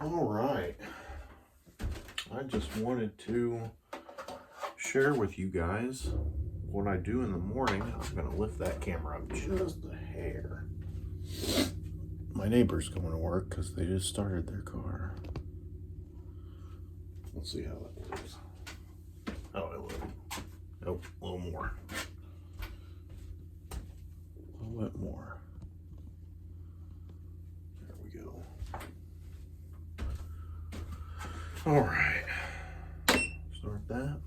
All right. I just wanted to share with you guys what I do in the morning. I'm going to lift that camera up just a hair. My neighbor's coming to work because they just started their car. Let's see how that looks. Oh, it will. Nope, a little more. A little bit more. There we go. All right. Start that.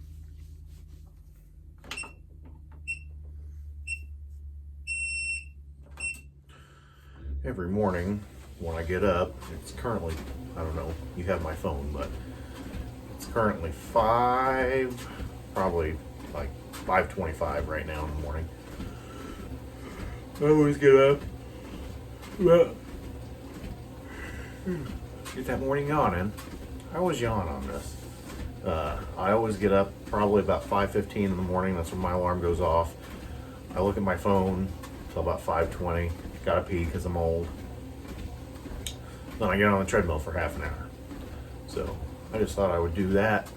Every morning when I get up, it's currently, I don't know, you have my phone, but it's currently probably like 5:25 right now in the morning. I always get up, get that morning yawn in. I always yawn on this. I always get up probably about 5:15 in the morning. That's when my alarm goes off. I look at my phone till about 5:20. Gotta pee because I'm old. Then I get on the treadmill for half an hour. So I just thought I would do that,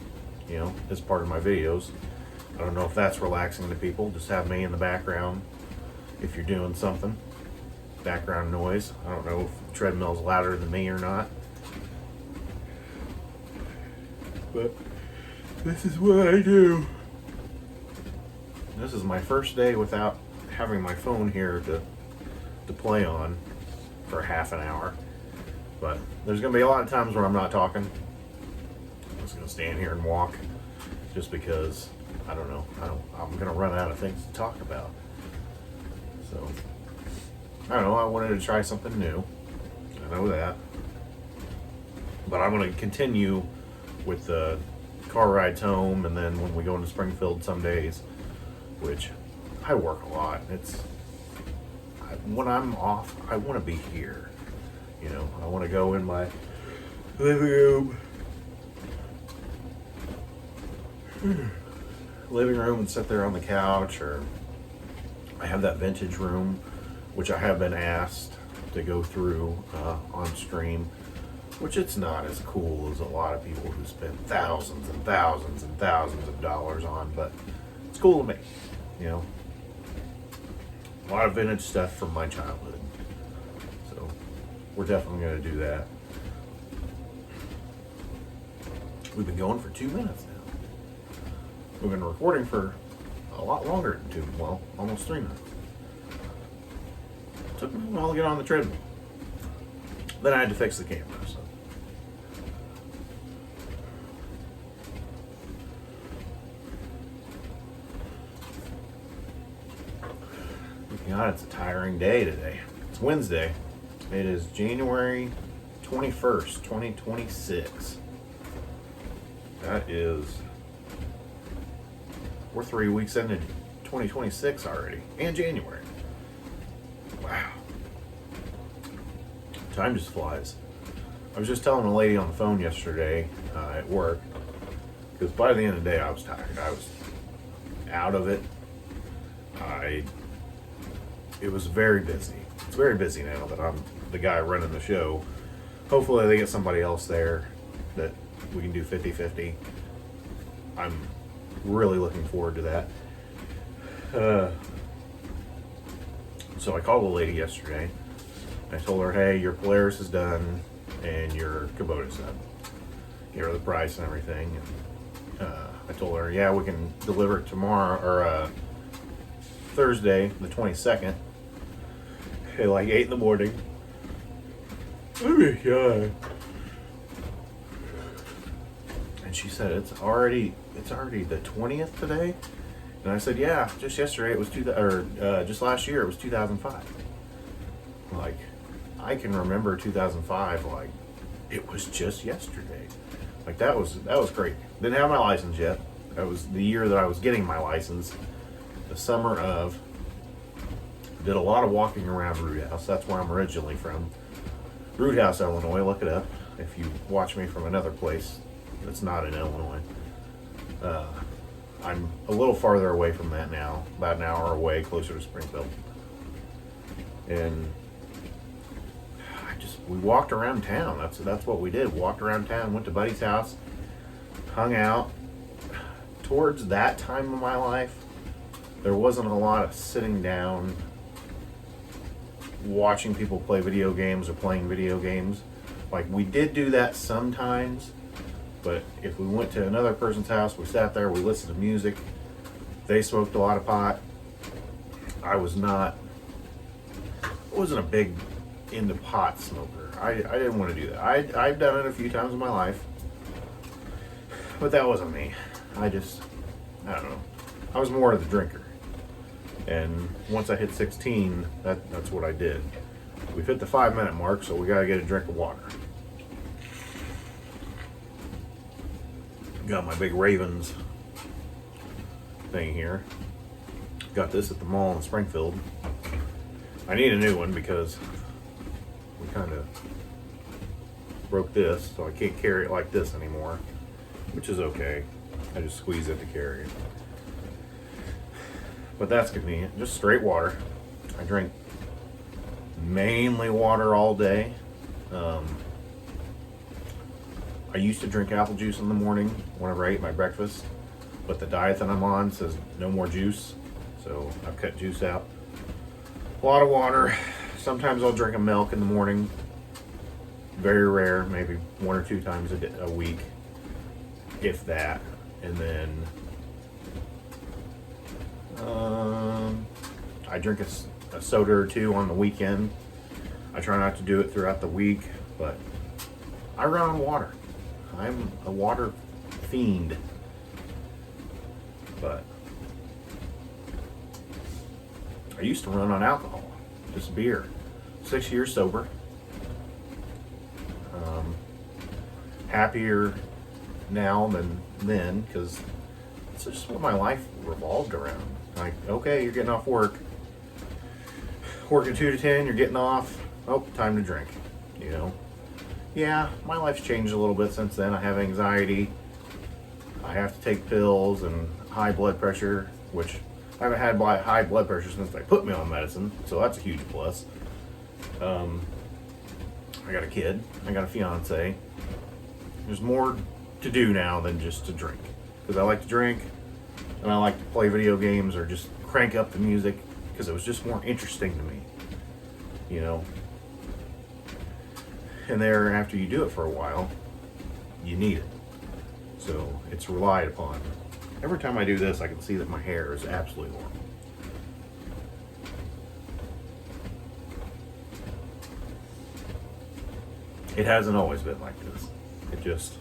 as part of my videos. I don't know if that's relaxing to people. Just have me in the background if you're doing something. Background noise. I don't know if the treadmill's louder than me or not. But this is what I do. This is my first day without having my phone here to play on for half an hour. But there's going to be a lot of times where I'm not talking. I'm just going to stand here and walk just because, I don't know, I'm going to run out of things to talk about. So, I don't know, I wanted to try something new. I know that. But I'm going to continue with the car rides home, and then when we go into Springfield some days, which I work a lot. When I'm off, I want to be here. I want to go in my living room and sit there on the couch, or I have that vintage room, which I have been asked to go through on stream, which it's not as cool as a lot of people who spend thousands and thousands and thousands of dollars on, but it's cool to me, A lot of vintage stuff from my childhood. So we're definitely going to do that. We've been going for 2 minutes now. We've been recording for a lot longer than almost 3 minutes. It took me a while to get on the treadmill. Then I had to fix the camera, so. God, it's a tiring day today. It's Wednesday. It is January 21st, 2026. We're 3 weeks into 2026 already, and January. Wow. Time just flies. I was just telling a lady on the phone yesterday at work, because by the end of the day I was tired. I was out of it. It was very busy. It's very busy now that I'm the guy running the show. Hopefully they get somebody else there that we can do 50-50. I'm really looking forward to that. So I called the lady yesterday. I told her, hey, your Polaris is done and your Kubota's done. Gave her the price and everything. And, I told her, yeah, we can deliver it tomorrow, or Thursday, the 22nd. At like 8 in the morning. Oh my God. And she said, it's already the 20th today? And I said, yeah, just yesterday it was just last year it was 2005. Like, I can remember 2005 like it was just yesterday. Like that was great. Didn't have my license yet. That was the year that I was getting my license. The summer of. Did a lot of walking around Roothouse. That's where I'm originally from. Roothouse, Illinois. Look it up if you watch me from another place that's not in Illinois. I'm a little farther away from that now, about an hour away, closer to Springfield. And I just we walked around town. That's what we did. Walked around town, went to Buddy's house, hung out. Towards that time of my life, there wasn't a lot of sitting down, watching people play video games or playing video games. Like, we did do that sometimes, but if we went to another person's house, we sat there, we listened to music. They smoked a lot of pot. I wasn't a big into pot smoker. I didn't want to do that. I've done it a few times in my life, but that wasn't me. I don't know. I was more of the drinker. And once I hit 16, that's what I did. We've hit the 5-minute mark, so we gotta get a drink of water. Got my big Ravens thing here. Got this at the mall in Springfield. I need a new one because we kind of broke this, so I can't carry it like this anymore, which is okay. I just squeeze it to carry it. But that's convenient. Just straight water. I drink mainly water all day. I used to drink apple juice in the morning whenever I ate my breakfast, but the diet that I'm on says no more juice, so I've cut juice out. A lot of water. Sometimes I'll drink a milk in the morning. Very rare, maybe 1 or 2 times a week, if that. And then I drink a soda or 2 on the weekend. I try not to do it throughout the week, but I run on water. I'm a water fiend. But I used to run on alcohol, just beer. 6 years sober. Happier now than then, because it's just what my life revolved around. Like, okay, you're getting off work. Working 2 to 10, you're getting off. Oh, time to drink, you know. Yeah, my life's changed a little bit since then. I have anxiety. I have to take pills and high blood pressure, which I haven't had high blood pressure since they put me on medicine, so that's a huge plus. I got a kid. I got a fiance. There's more to do now than just to drink, because I like to drink and I like to play video games or just crank up the music because it was just more interesting to me, you know. And there, after you do it for a while, you need it, so it's relied upon. Every time I do this, I can see that my hair is absolutely normal. It hasn't always been like this. It just,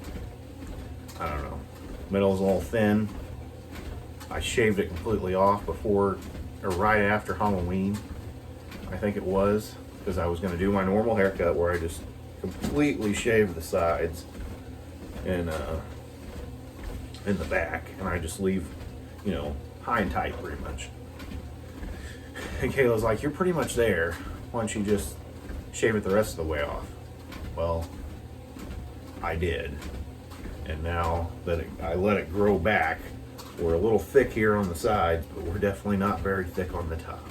I don't know. Middle's a little thin. I shaved it completely off before, or right after Halloween, I think it was, because I was going to do my normal haircut where I just completely shaved the sides and in the back, and I just leave, you know, high and tight pretty much. And Kayla's like, "You're pretty much there. Why don't you just shave it the rest of the way off?" Well, I did, and now that I let it grow back, we're a little thick here on the sides, but we're definitely not very thick on the top,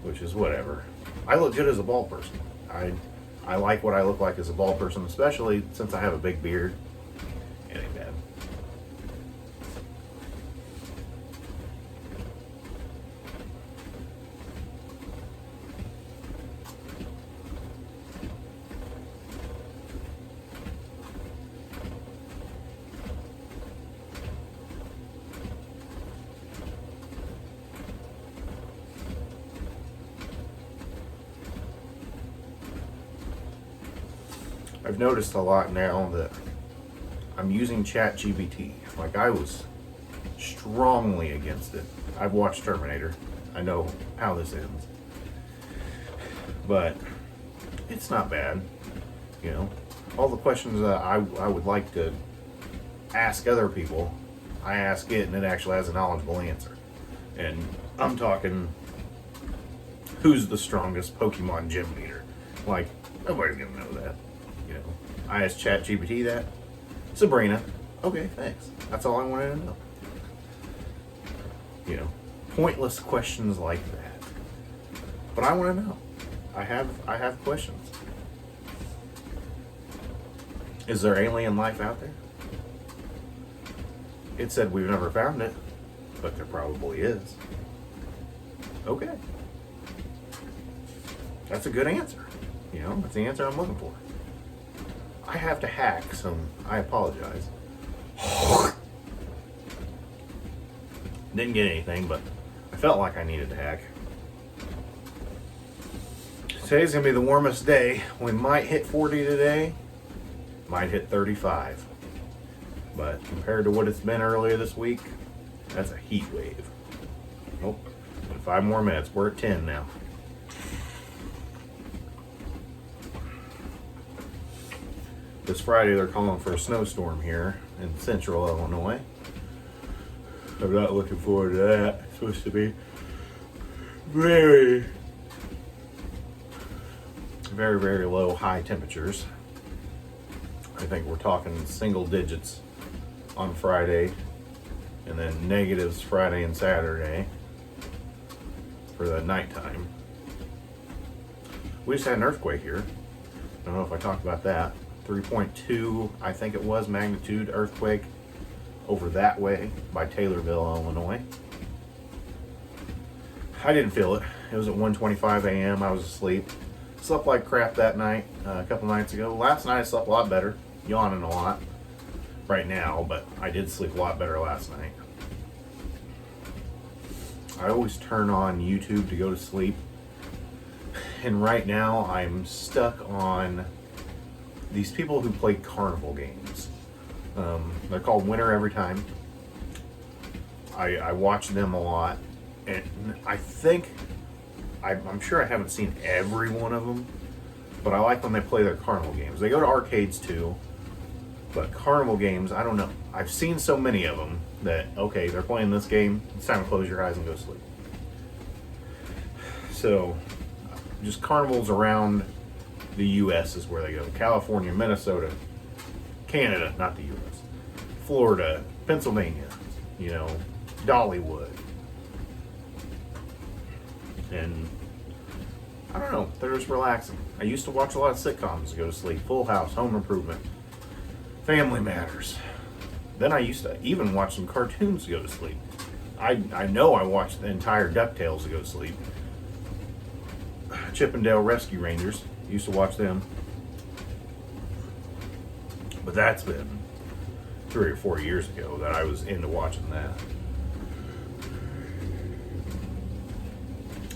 which is whatever. I look good as a bald person. I like what I look like as a bald person, especially since I have a big beard. It ain't bad. I've noticed a lot now that I'm using ChatGPT. Like, I was strongly against it. I've watched Terminator. I know how this ends. But it's not bad. You know, all the questions that I would like to ask other people, I ask it and it actually has a knowledgeable answer. And I'm talking, who's the strongest Pokemon gym leader? Like, nobody's gonna know that. You know, I asked ChatGPT that. Sabrina. Okay, thanks. That's all I wanted to know. You know, pointless questions like that. But I want to know. I have questions. Is there alien life out there? It said we've never found it, but there probably is. Okay. That's a good answer. You know, that's the answer I'm looking for. I have to hack some. I apologize. Didn't get anything, but I felt like I needed to hack. Today's gonna be the warmest day. We might hit 40 today, might hit 35. But compared to what it's been earlier this week, that's a heat wave. Nope. In 5 more minutes, we're at 10 now. This Friday they're calling for a snowstorm here in central Illinois. I'm not looking forward to that. It's supposed to be very, very low high temperatures. I think we're talking single digits on Friday, and then negatives Friday and Saturday for the nighttime. We just had an earthquake here. I don't know if I talked about that. 3.2, I think it was, magnitude earthquake over that way by Taylorville, Illinois. I didn't feel it. It was at 1:25 a.m. I was asleep. Slept like crap that night, a couple nights ago. Last night I slept a lot better, yawning a lot right now, but I did sleep a lot better last night. I always turn on YouTube to go to sleep, and right now I'm stuck on these people who play carnival games. They're called Winner Every Time. I watch them a lot, and I think, I'm sure I haven't seen every one of them, but I like when they play their carnival games. They go to arcades too, but carnival games, I don't know. I've seen so many of them that, okay, they're playing this game, it's time to close your eyes and go to sleep. So, just carnivals around the U.S. is where they go. California, Minnesota, Canada, not the U.S., Florida, Pennsylvania, you know, Dollywood. And I don't know, they're just relaxing. I used to watch a lot of sitcoms to go to sleep. Full House, Home Improvement, Family Matters. Then I used to even watch some cartoons to go to sleep. I know I watched the entire DuckTales to go to sleep. Chip and Dale Rescue Rangers, used to watch them. But that's been 3 or 4 years ago that I was into watching that.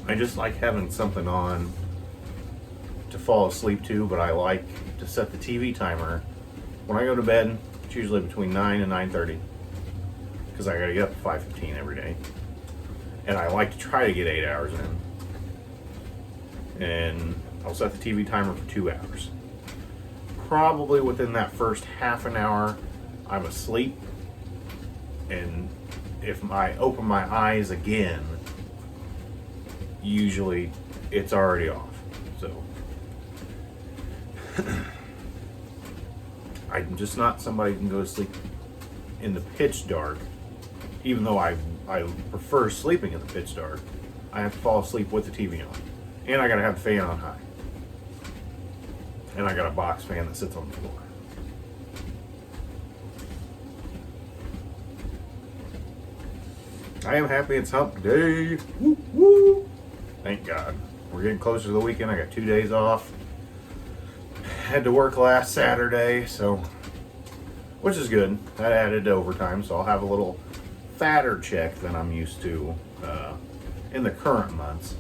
I just like having something on to fall asleep to, but I like to set the TV timer. When I go to bed, it's usually between 9 and 9:30, because I gotta get up at 5:15 every day. And I like to try to get 8 hours in. And I'll set the TV timer for 2 hours. Probably within that first half an hour, I'm asleep. And if I open my eyes again, usually it's already off. So I'm just not somebody who can go to sleep in the pitch dark. Even though I prefer sleeping in the pitch dark, I have to fall asleep with the TV on. And I gotta have the fan on high. And I got a box fan that sits on the floor. I am happy it's hump day. Woo, woo. Thank God. We're getting closer to the weekend. I got 2 days off. Had to work last Saturday, so, which is good. That added to overtime, so I'll have a little fatter check than I'm used to in the current months.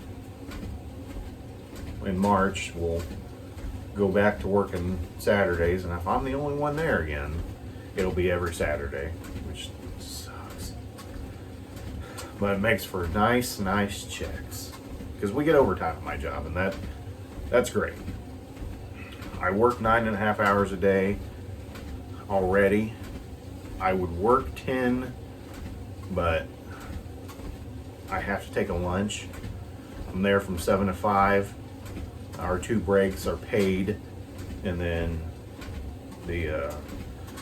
In March, we'll go back to working Saturdays, and if I'm the only one there again, it'll be every Saturday, which sucks. But it makes for nice checks, because we get overtime at my job, and that's great. I work 9.5 hours a day already. I would work 10, but I have to take a lunch. I'm there from 7 to 5. Our 2 breaks are paid, and then the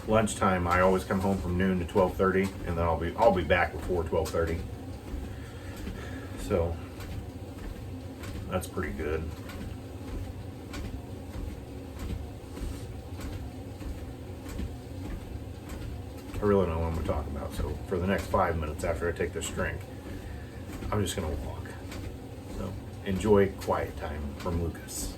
lunchtime, I always come home from noon to 12:30, and then I'll be back before 12:30. So that's pretty good. I really don't know what I'm going to talk about. So for the next 5 minutes after I take this drink, I'm just going to walk. So enjoy quiet time from Lucas.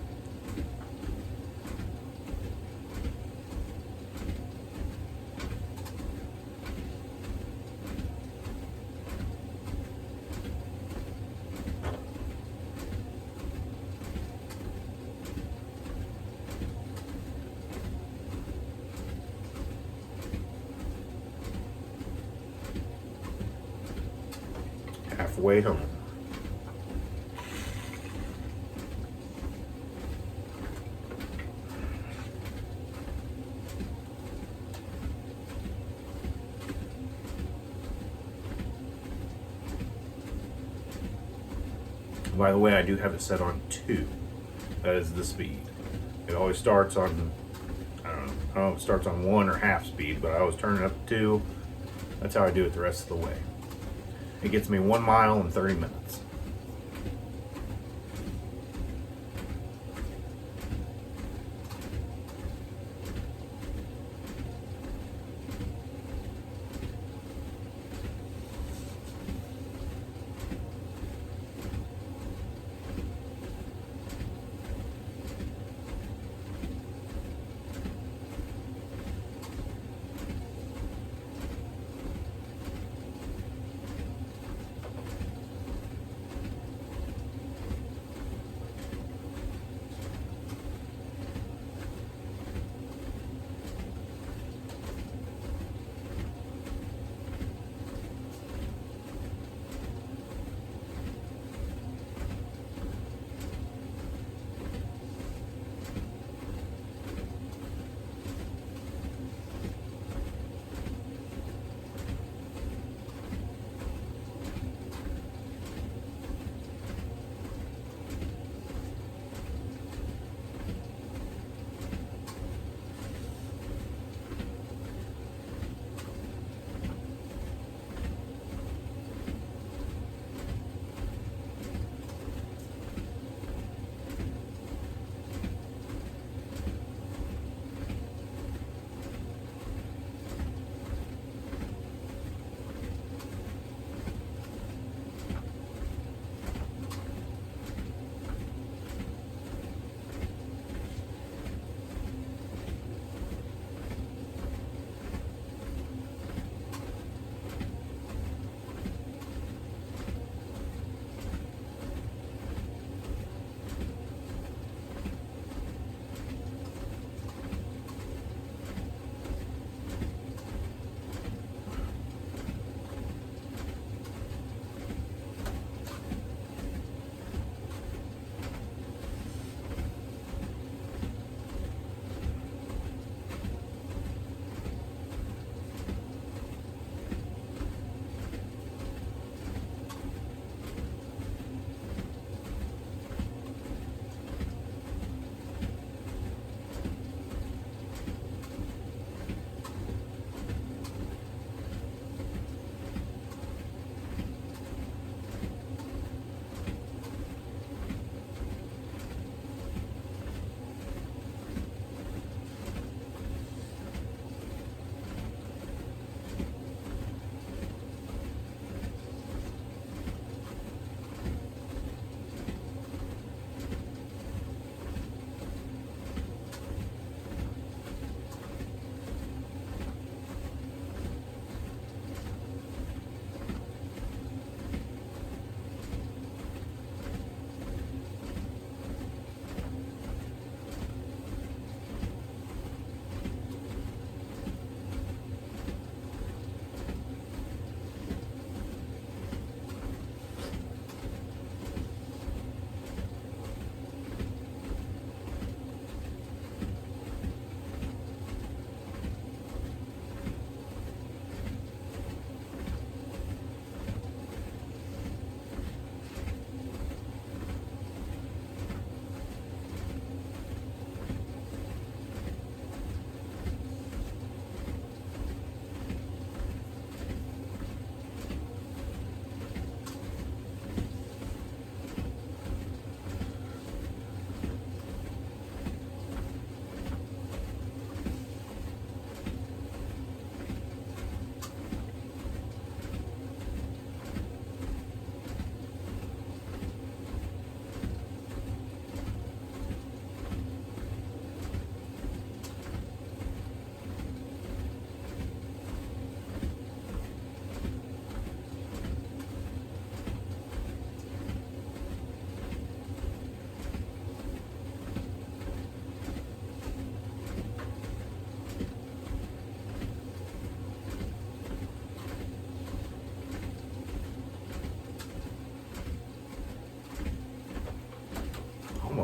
Halfway home. By the way, I do have it set on 2. That is the speed. It always starts on, I don't know if it starts on 1 or half speed, but I always turn it up to 2. That's how I do it the rest of the way. It gets me 1 mile in 30 minutes.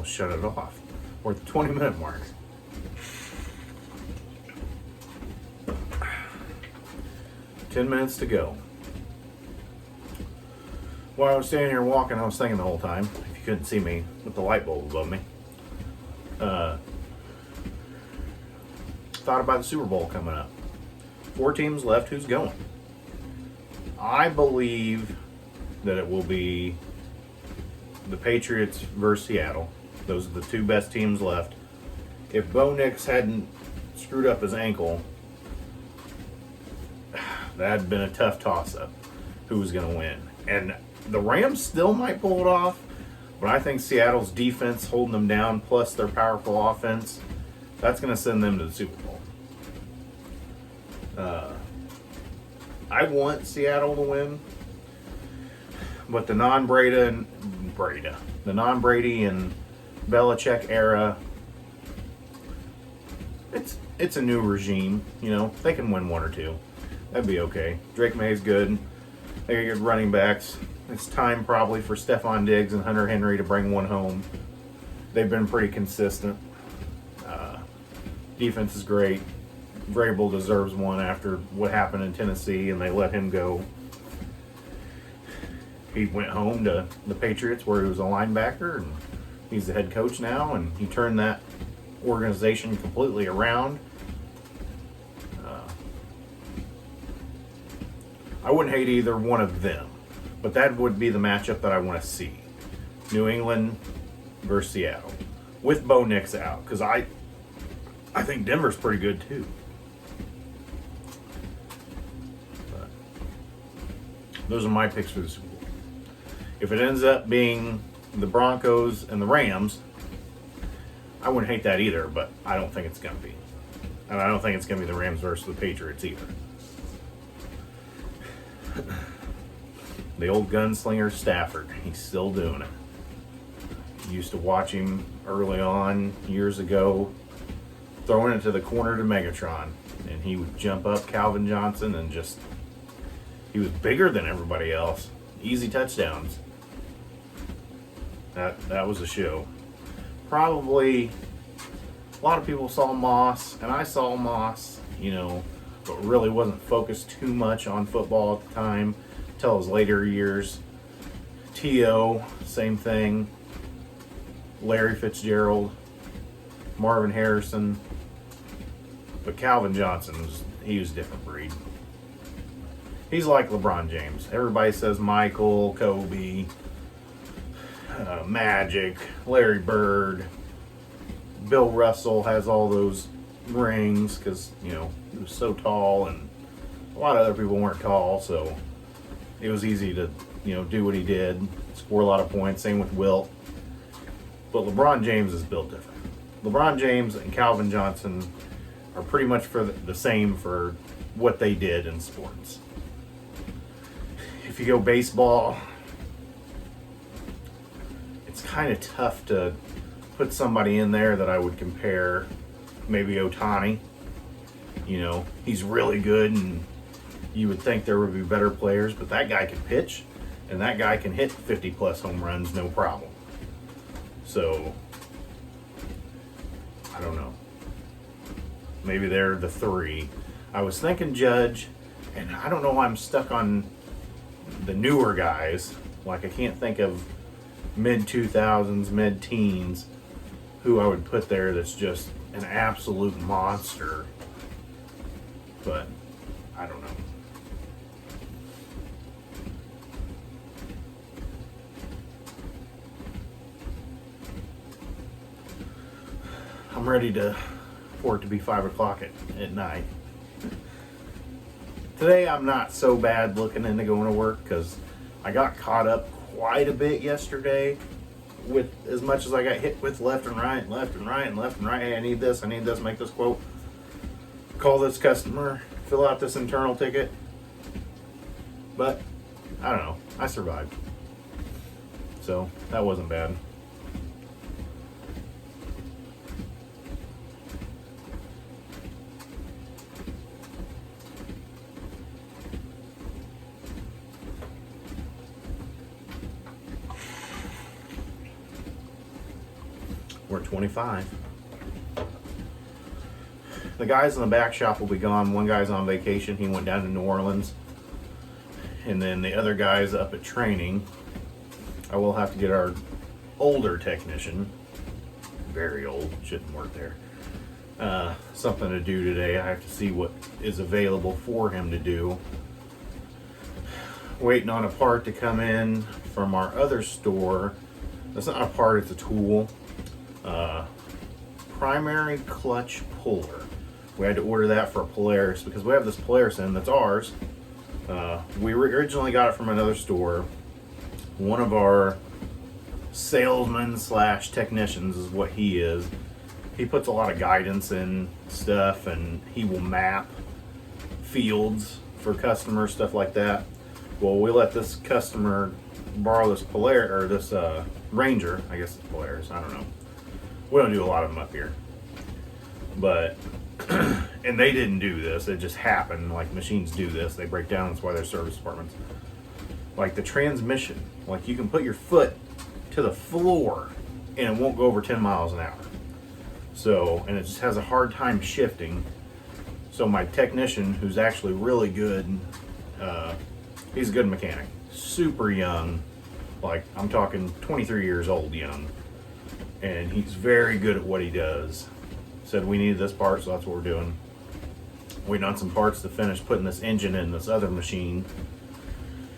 almost shut it off. We're at the 20-minute mark. Ten minutes to go. While I was standing here walking, I was thinking the whole time, if you couldn't see me with the light bulb above me, thought about the Super Bowl coming up. 4 teams left. Who's going? I believe that it will be the Patriots versus Seattle. Those are the 2 best teams left. If Bo Nix hadn't screwed up his ankle, that had been a tough toss-up. Who was going to win? And the Rams still might pull it off, but I think Seattle's defense holding them down, plus their powerful offense, that's going to send them to the Super Bowl. I want Seattle to win, but the non-Brady and Belichick era, it's a new regime. You know, they can win 1 or 2. That'd be okay. Drake May's good. They got good running backs. It's time probably for Stephon Diggs and Hunter Henry to bring one home. They've been pretty consistent. Defense is great. Vrabel deserves one after what happened in Tennessee, and they let him go. He went home to the Patriots where he was a linebacker, and he's the head coach now, and he turned that organization completely around. I wouldn't hate either one of them, but that would be the matchup that I want to see. New England versus Seattle, with Bo Nix out, because I think Denver's pretty good too. But those are my picks for the Super Bowl. If it ends up being the Broncos and the Rams, I wouldn't hate that either, but I don't think it's going to be. And I don't think it's going to be the Rams versus the Patriots either. The old gunslinger Stafford, he's still doing it. Used to watch him early on, years ago, throwing it to the corner to Megatron, and he would jump up Calvin Johnson and just, he was bigger than everybody else. Easy touchdowns. That was a show. Probably a lot of people saw Moss, and I saw Moss, you know, but really wasn't focused too much on football at the time until his later years. T.O., same thing. Larry Fitzgerald, Marvin Harrison. But Calvin Johnson, he was a different breed. He's like LeBron James. Everybody says Michael, Kobe, Magic, Larry Bird. Bill Russell has all those rings because, you know, he was so tall, and a lot of other people weren't tall, so it was easy to, you know, do what he did, score a lot of points. Same with Wilt. But LeBron James is built different. LeBron James and Calvin Johnson are pretty much for the same for what they did in sports. If you go baseball, it's kind of tough to put somebody in there that I would compare. Maybe Ohtani. You know, he's really good, and you would think there would be better players, but that guy can pitch, and that guy can hit 50-plus home runs, no problem. So, I don't know. Maybe they're the 3. I was thinking Judge, and I don't know why I'm stuck on the newer guys. Like, I can't think of mid-2000s, mid-teens, who I would put there that's just an absolute monster. But, I don't know. I'm ready for it to be 5 o'clock at night. Today I'm not so bad looking into going to work because I got caught up quite a bit yesterday with as much as I got hit with left and right. Hey, I need this, make this quote. Call this customer, fill out this internal ticket. But, I don't know, I survived. So, that wasn't bad. We're 25. The guys in the back shop will be gone. One guy's on vacation. He went down to New Orleans. And then the other guy's up at training. I will have to get our older technician, very old, shouldn't work there, something to do today. I have to see what is available for him to do. Waiting on a part to come in from our other store. That's not a part, it's a tool. Primary clutch puller. We had to order that for a Polaris because we have this Polaris in that's ours. We originally got it from another store. One of our salesmen slash technicians is what he is. He puts a lot of guidance in stuff, and he will map fields for customers, stuff like that. Well, we let this customer borrow this Polaris, or this Ranger, I guess it's Polaris, I don't know. We don't do a lot of them up here. But, and they didn't do this, it just happened. Like, machines do this, they break down, that's why they're service departments. Like the transmission, like you can put your foot to the floor and it won't go over 10 miles an hour. So, and it just has a hard time shifting. So my technician, who's actually really good, he's a good mechanic, super young, like I'm talking 23 years old young, and he's very good at what he does. Said we needed this part, so that's what we're doing. Waiting on some parts to finish putting this engine in this other machine.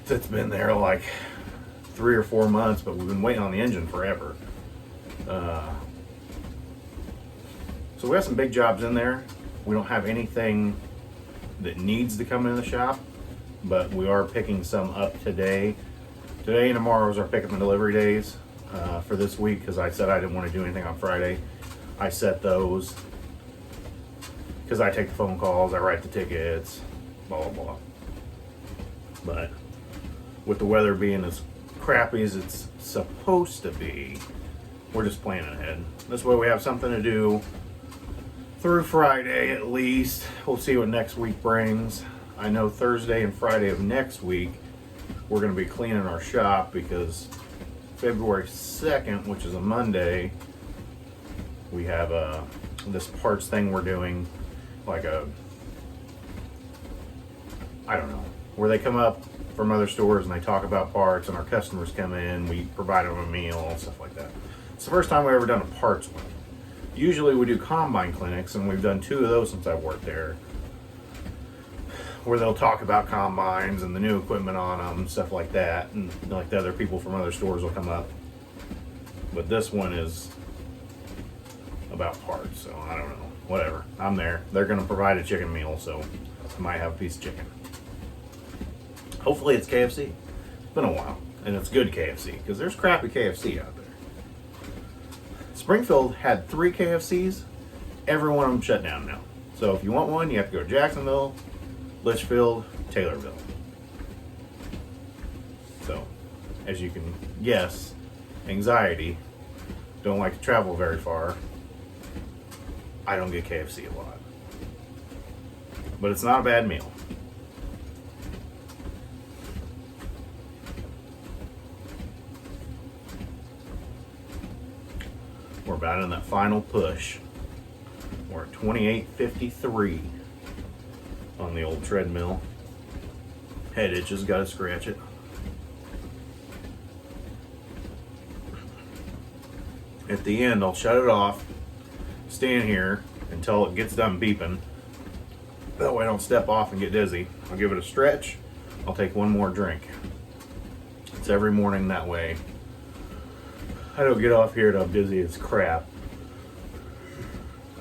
It's been there like 3 or 4 months, but we've been waiting on the engine forever. So we have some big jobs in there. We don't have anything that needs to come in the shop, but we are picking some up today. Today and tomorrow is our pickup and delivery days for this week, because I said I didn't want to do anything on Friday. I set those because I take the phone calls, I write the tickets, blah, blah, blah. But with the weather being as crappy as it's supposed to be, we're just planning ahead. This way we have something to do through Friday at least. We'll see what next week brings. I know Thursday and Friday of next week we're going to be cleaning our shop, because February 2nd, which is a Monday, we have this parts thing we're doing, like I don't know, where they come up from other stores and they talk about parts, and our customers come in, we provide them a meal and stuff like that. It's the first time we've ever done a parts one. Usually we do combine clinics, and we've done 2 of those since I've worked there, where they'll talk about combines and the new equipment on them, stuff like that, and like the other people from other stores will come up. But this one is about parts, so I don't know, whatever. I'm there. They're going to provide a chicken meal, so I might have a piece of chicken. Hopefully it's KFC. It's been a while, and it's good KFC, because there's crappy KFC out there. Springfield had 3 KFCs. Every one of them shut down now. So if you want one, you have to go to Jacksonville, Litchfield, Taylorville. So, as you can guess, anxiety, don't like to travel very far. I don't get KFC a lot. But it's not a bad meal. We're about in that final push. We're at 28.53 on the old treadmill. Head itches, gotta scratch it. At the end, I'll shut it off, stand here until it gets done beeping. That way I don't step off and get dizzy. I'll give it a stretch. I'll take one more drink. It's every morning that way. I don't get off here and I'm dizzy as crap.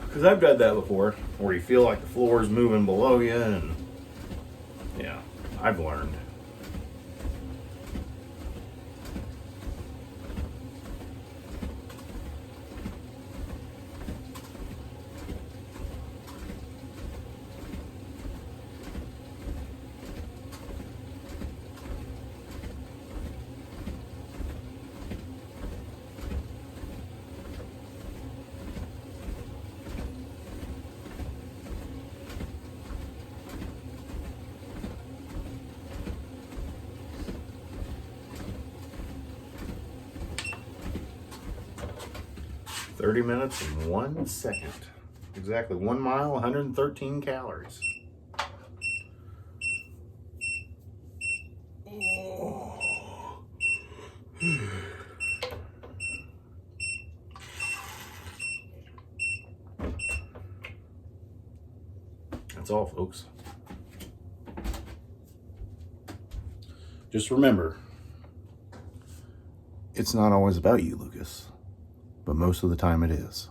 Because I've done that before, where you feel like the floor is moving below you, and yeah, I've learned. 30 minutes and 1 second. Exactly 1 mile, 113 calories. Oh. That's all, folks. Just remember, it's not always about you, Lucas, but most of the time it is.